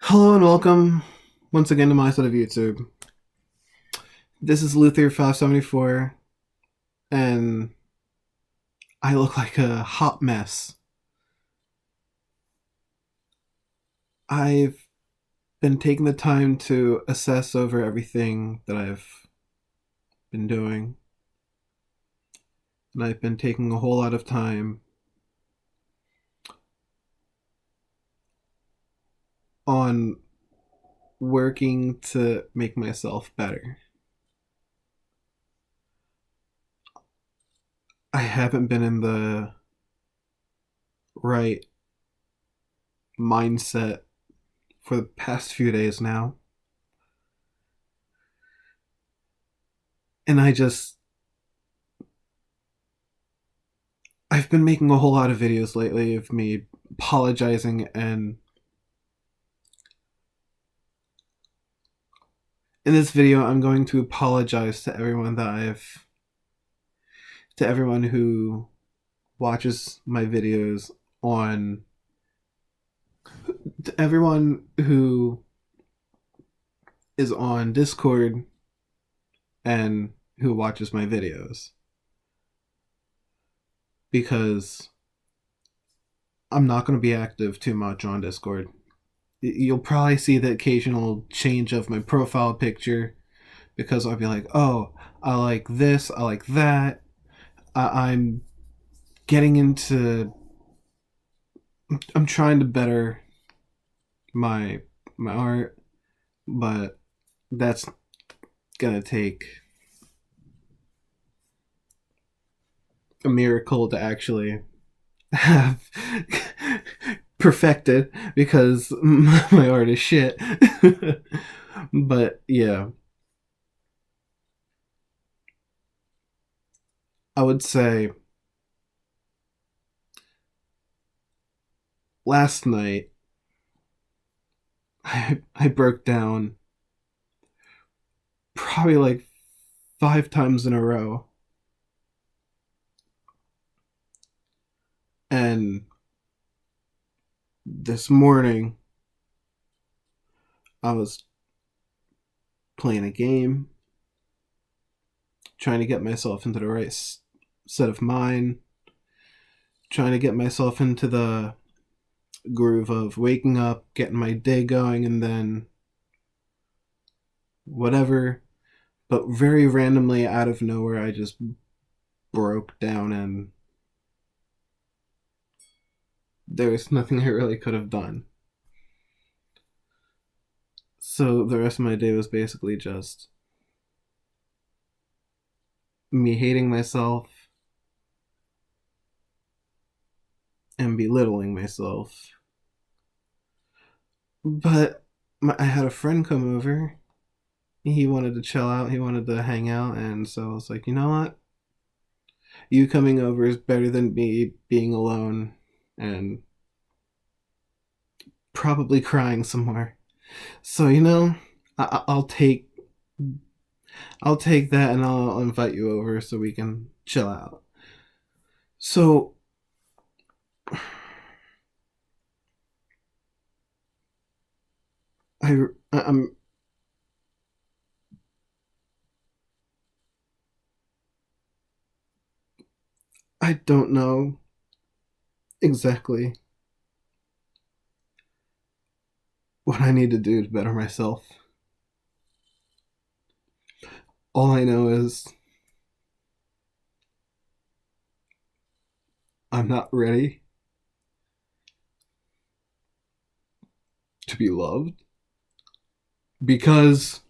Hello and welcome once again to my side of YouTube. This is Luther574, and I look like a hot mess. I've been taking the time to assess over everything that I've been doing, and I've been taking a whole lot of time on working to make myself better. I haven't been in the right mindset for the past few days now. And I've been making a whole lot of videos lately of me apologizing, and in this video I'm going to apologize to everyone who watches my videos on to everyone who is on Discord and who watches my videos, because I'm not going to be active too much on Discord. You'll probably see the occasional change of my profile picture because I'll be like, oh, I like this, I like that. I'm getting into. I'm trying to better my art, but that's gonna take a miracle to actually have perfected, because my art is shit. But yeah, I would say last night I broke down probably like 5 times in a row, and this morning I was playing a game, trying to get myself into the right set of mind, trying to get myself into the groove of waking up, getting my day going, and then whatever. But very randomly, out of nowhere, I just broke down, and there was nothing I really could have done. So the rest of my day was basically just me hating myself and belittling myself. But I had a friend come over. He wanted to chill out, he wanted to hang out, and so I was like, you know what? You coming over is better than me being alone and probably crying somewhere. So I'll take I'll take that, and I'll invite you over so we can chill out. So I I'm I don't know exactly what I need to do to better myself. All I know is I'm not ready to be loved, because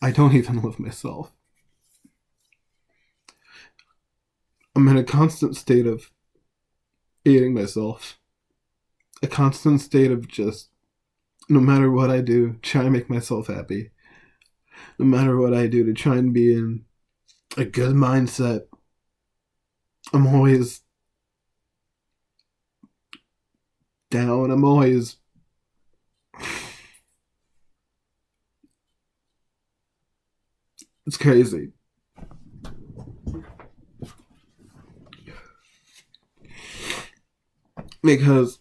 I don't even love myself. I'm in a constant state of hating myself, a constant state of just, no matter what I do, try to make myself happy. No matter what I do to try and be in a good mindset, I'm always down. I'm always it's crazy. Because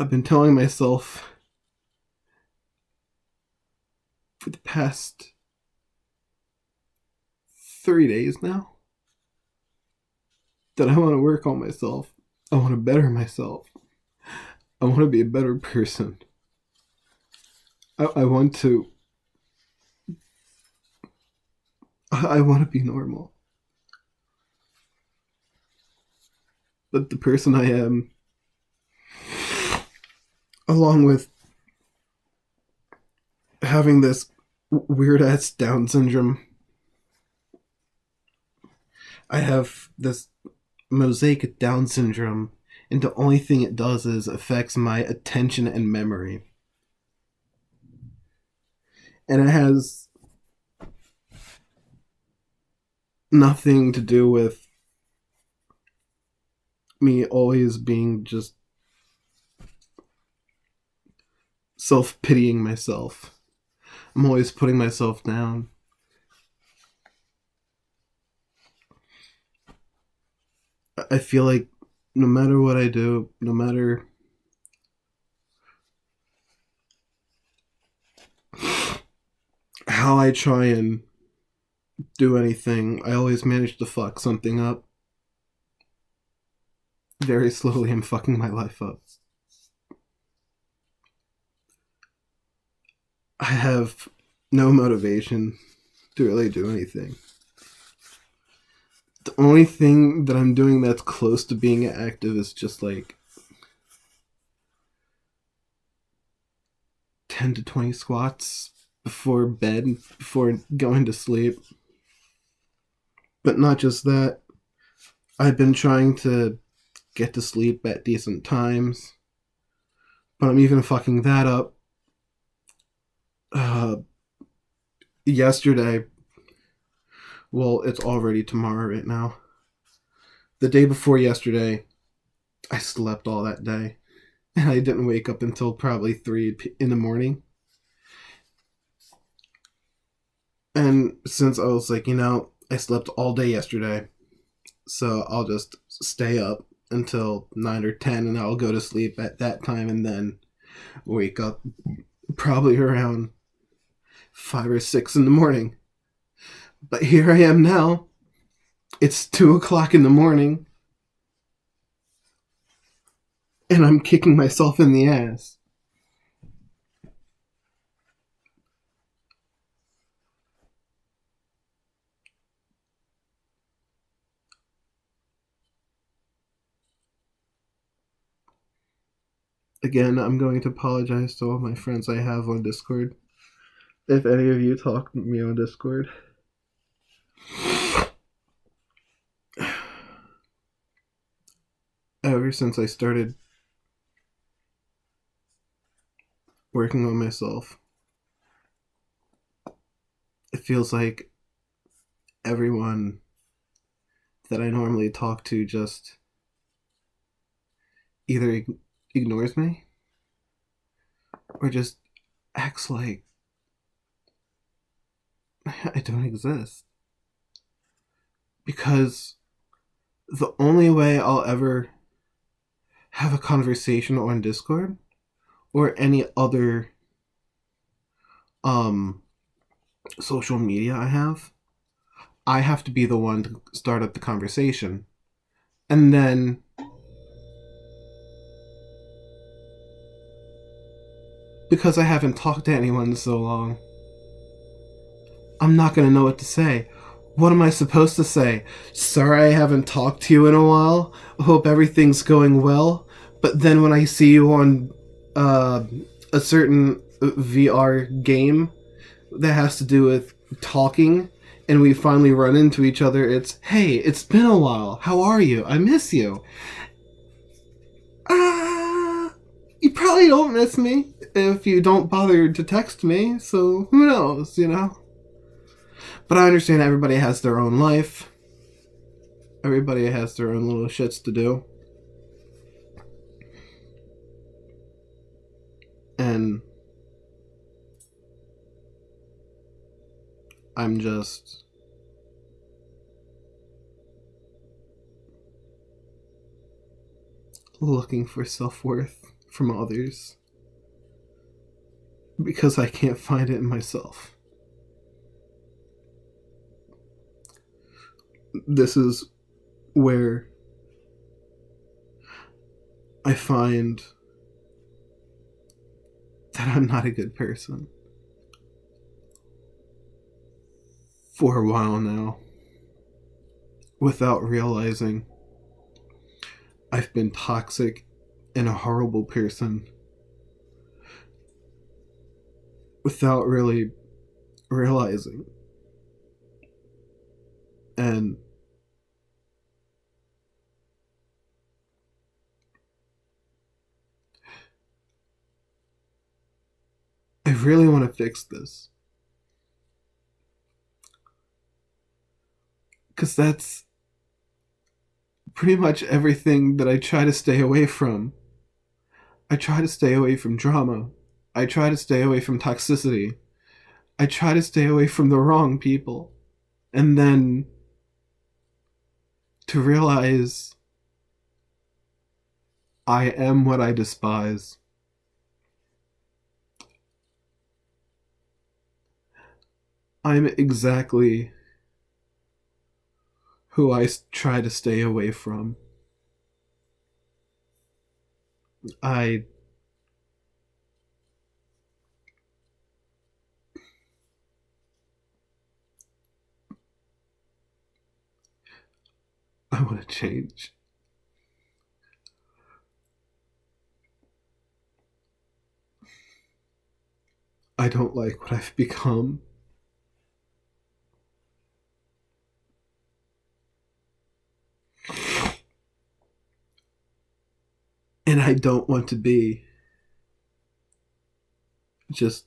I've been telling myself for the past 3 days now that I want to work on myself. I want to better myself. I want to be a better person. I want to. I want to be normal. But the person I am, along with having this weird ass Down syndrome, I have this mosaic Down syndrome, and the only thing it does is affects my attention and memory. And it has nothing to do with me always being just self-pitying myself. I'm always putting myself down. I feel like no matter what I do, no matter how I try and do anything, I always manage to fuck something up. Very slowly, I'm fucking my life up. I have no motivation to really do anything. The only thing that I'm doing that's close to being active is just like 10 to 20 squats before bed, before going to sleep. But not just that. I've been trying to get to sleep at decent times, but I'm even fucking that up. Yesterday, well, it's already tomorrow right now. The day before yesterday, I slept all that day, and I didn't wake up until probably 3 in the morning. And since I was like, I slept all day yesterday, so I'll just stay up until 9 or 10, and I'll go to sleep at that time, and then wake up probably around 5 or 6 in the morning. But here I am now. It's 2 o'clock in the morning, and I'm kicking myself in the ass. Again, I'm going to apologize to all my friends I have on Discord. If any of you talk to me on Discord. Ever since I started working on myself, it feels like everyone that I normally talk to just either ignores me or just acts like I don't exist. Because the only way I'll ever have a conversation on Discord or any other social media I have to be the one to start up the conversation. And then because I haven't talked to anyone in so long, I'm not going to know what to say. What am I supposed to say? Sorry I haven't talked to you in a while. Hope everything's going well. But then when I see you on a certain VR game that has to do with talking, and we finally run into each other, it's, hey, it's been a while. How are you? I miss you. You probably don't miss me if you don't bother to text me, so who knows, But I understand everybody has their own life. Everybody has their own little shits to do. And I'm just looking for self-worth from others because I can't find it in myself. This is where I find that I'm not a good person. For a while now, without realizing, I've been toxic and a horrible person without really realizing. And I really want to fix this. Because that's pretty much everything that I try to stay away from. I try to stay away from drama. I try to stay away from toxicity. I try to stay away from the wrong people. And then to realize I am what I despise. I'm exactly who I try to stay away from. I want to change. I don't like what I've become. And I don't want to be just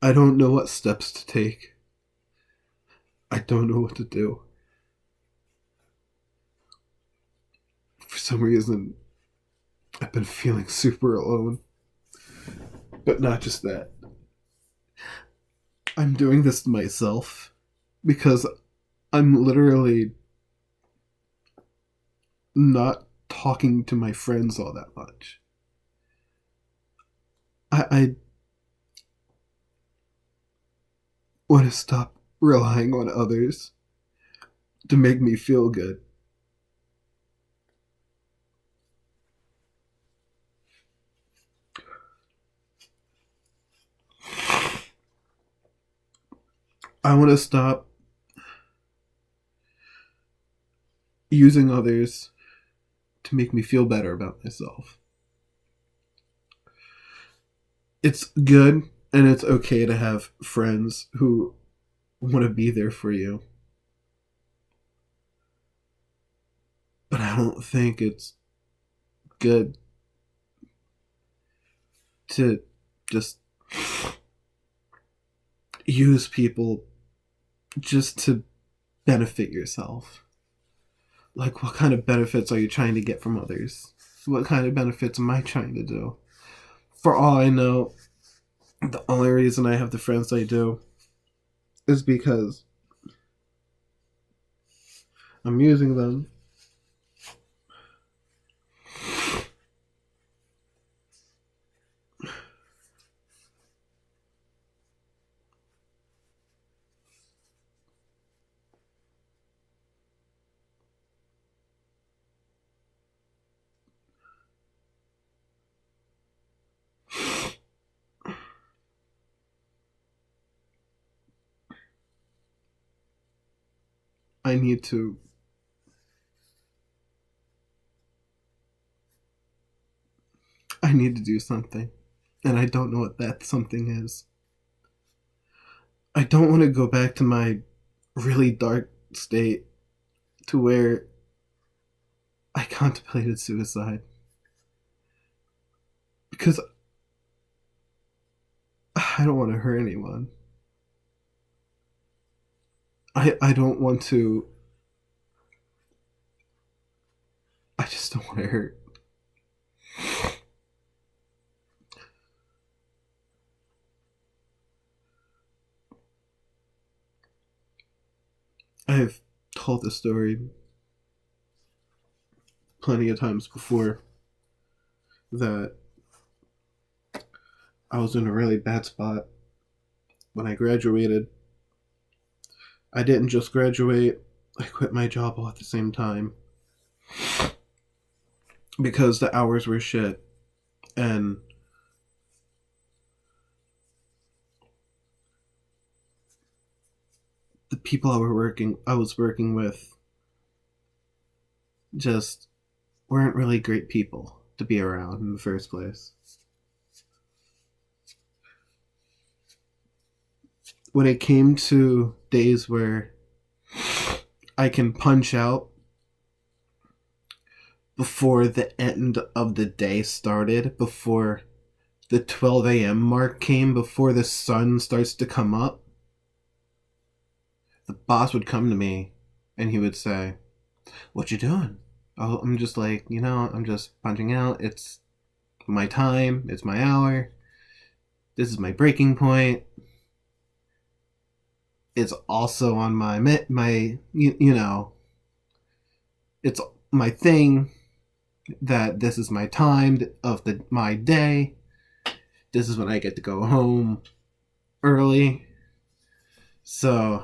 I don't know what steps to take. I don't know what to do. For some reason, I've been feeling super alone. But not just that. I'm doing this to myself because I'm literally not talking to my friends all that much. I want to stop relying on others to make me feel good. I want to stop using others to make me feel better about myself. It's good and it's okay to have friends who want to be there for you. But I don't think it's good to just use people just to benefit yourself. Like, what kind of benefits are you trying to get from others? What kind of benefits am I trying to do? For all I know, the only reason I have the friends I do is because I'm using them. I need to do something. And I don't know what that something is. I don't want to go back to my really dark state to where I contemplated suicide. Because I don't want to hurt anyone. I don't want to. I just don't want to hurt. I've told this story plenty of times before that I was in a really bad spot when I graduated. I didn't just graduate, I quit my job all at the same time because the hours were shit, and the people I was working with just weren't really great people to be around in the first place. When it came to days where I can punch out before the end of the day started, before the 12 a.m. mark came, before the sun starts to come up, the boss would come to me and he would say, "What you doing?" I'm just like, I'm just punching out. It's my time. It's my hour. This is my breaking point. It's also on it's my thing that this is my time of my day. This is when I get to go home early. So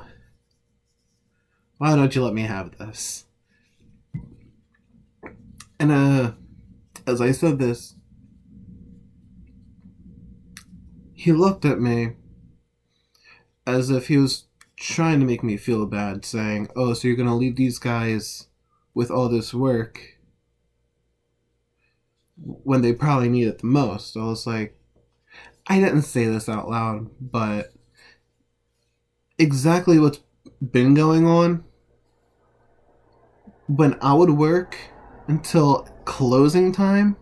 why don't you let me have this? And as I said this, he looked at me as if he was trying to make me feel bad, saying, "Oh, so you're gonna leave these guys with all this work when they probably need it the most?" I was like, I didn't say this out loud, but exactly what's been going on. When I would work until closing time,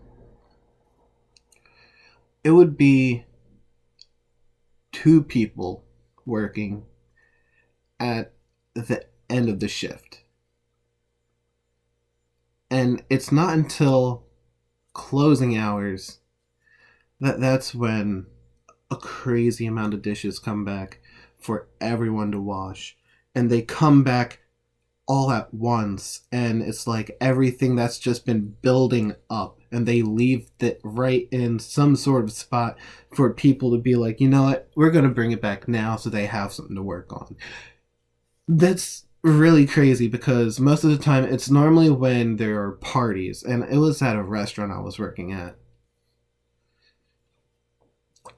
it would be 2 people working at the end of the shift. And it's not until closing hours that's when a crazy amount of dishes come back for everyone to wash. And they come back all at once, and it's like everything that's just been building up, and they leave it right in some sort of spot for people to be like, you know what, we're gonna bring it back now so they have something to work on. That's really crazy because most of the time it's normally when there are parties, and it was at a restaurant I was working at.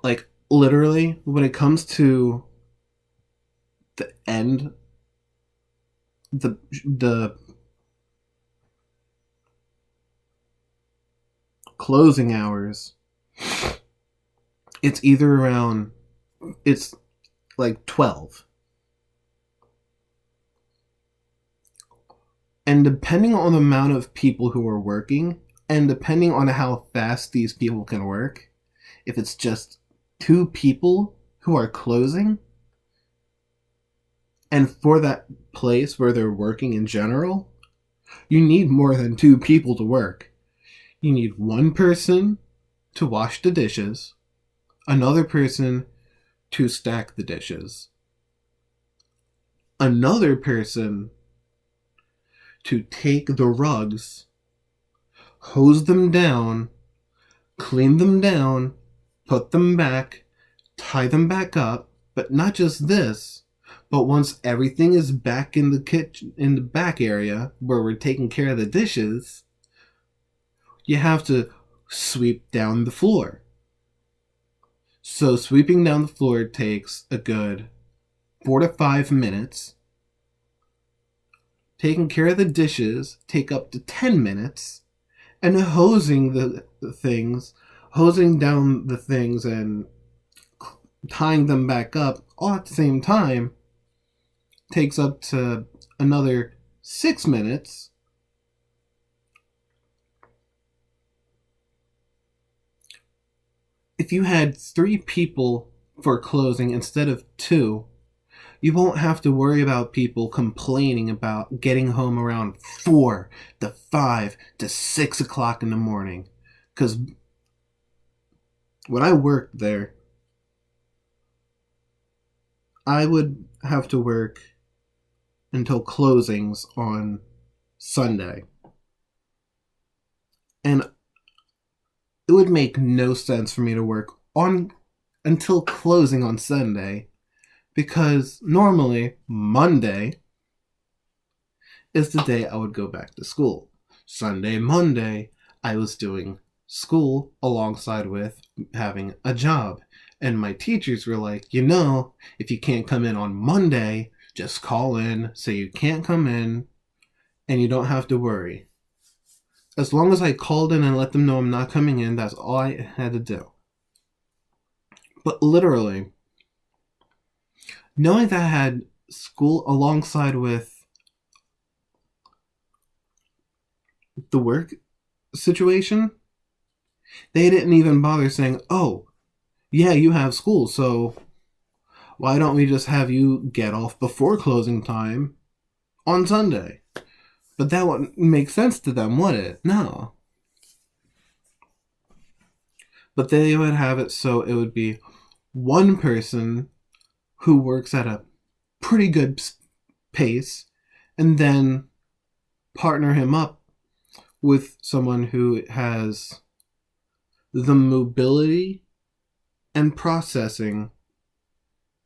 Like, literally, when it comes to the end, the closing hours, it's either around, it's like 12. And depending on the amount of people who are working, and depending on how fast these people can work, if it's just 2 people who are closing, and for that place where they're working in general, you need more than 2 people to work. You need 1 person to wash the dishes, another person to stack the dishes, another person to take the rugs, hose them down, clean them down, put them back, tie them back up, but not just this, but once everything is back in the kitchen, in the back area where we're taking care of the dishes, you have to sweep down the floor. So sweeping down the floor takes a good 4 to 5 minutes. Taking care of the dishes take up to 10 minutes. And hosing hosing down the things and tying them back up all at the same time takes up to another 6 minutes. If you had 3 people for closing instead of 2, you won't have to worry about people complaining about getting home around 4 to 5 to 6 o'clock in the morning. Because when I worked there, I would have to work until closings on Sunday. And it would make no sense for me to work on until closing on Sunday, because normally Monday is the day I would go back to school. Sunday, Monday, I was doing school alongside with having a job. And my teachers were like, if you can't come in on Monday, just call in, say you can't come in, and you don't have to worry. As long as I called in and let them know I'm not coming in, that's all I had to do. But literally, knowing that I had school alongside with the work situation, they didn't even bother saying, oh, yeah, you have school, so why don't we just have you get off before closing time on Sunday? But that wouldn't make sense to them, would it? No. But they would have it so it would be one person who works at a pretty good pace, and then partner him up with someone who has the mobility and processing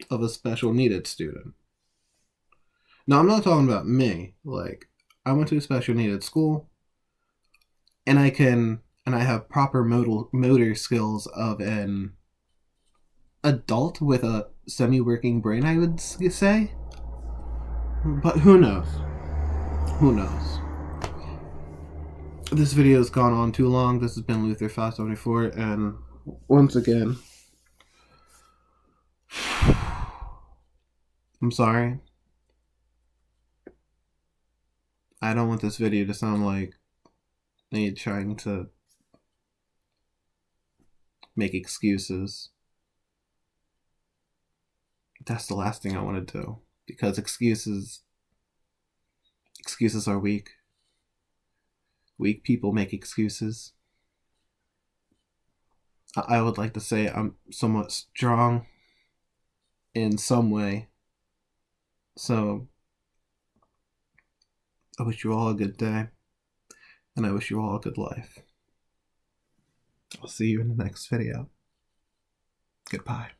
of a special needed student. Now, I'm not talking about me. Like, I went to a special needed school, and I have proper motor skills of an adult with a semi-working brain, I would say. But who knows? Who knows? This video has gone on too long. This has been Luther574, and once again, I'm sorry. I don't want this video to sound like me trying to make excuses. That's the last thing I want to do, because excuses are weak. Weak people make excuses. I would like to say I'm somewhat strong in some way. So, I wish you all a good day, and I wish you all a good life. I'll see you in the next video. Goodbye.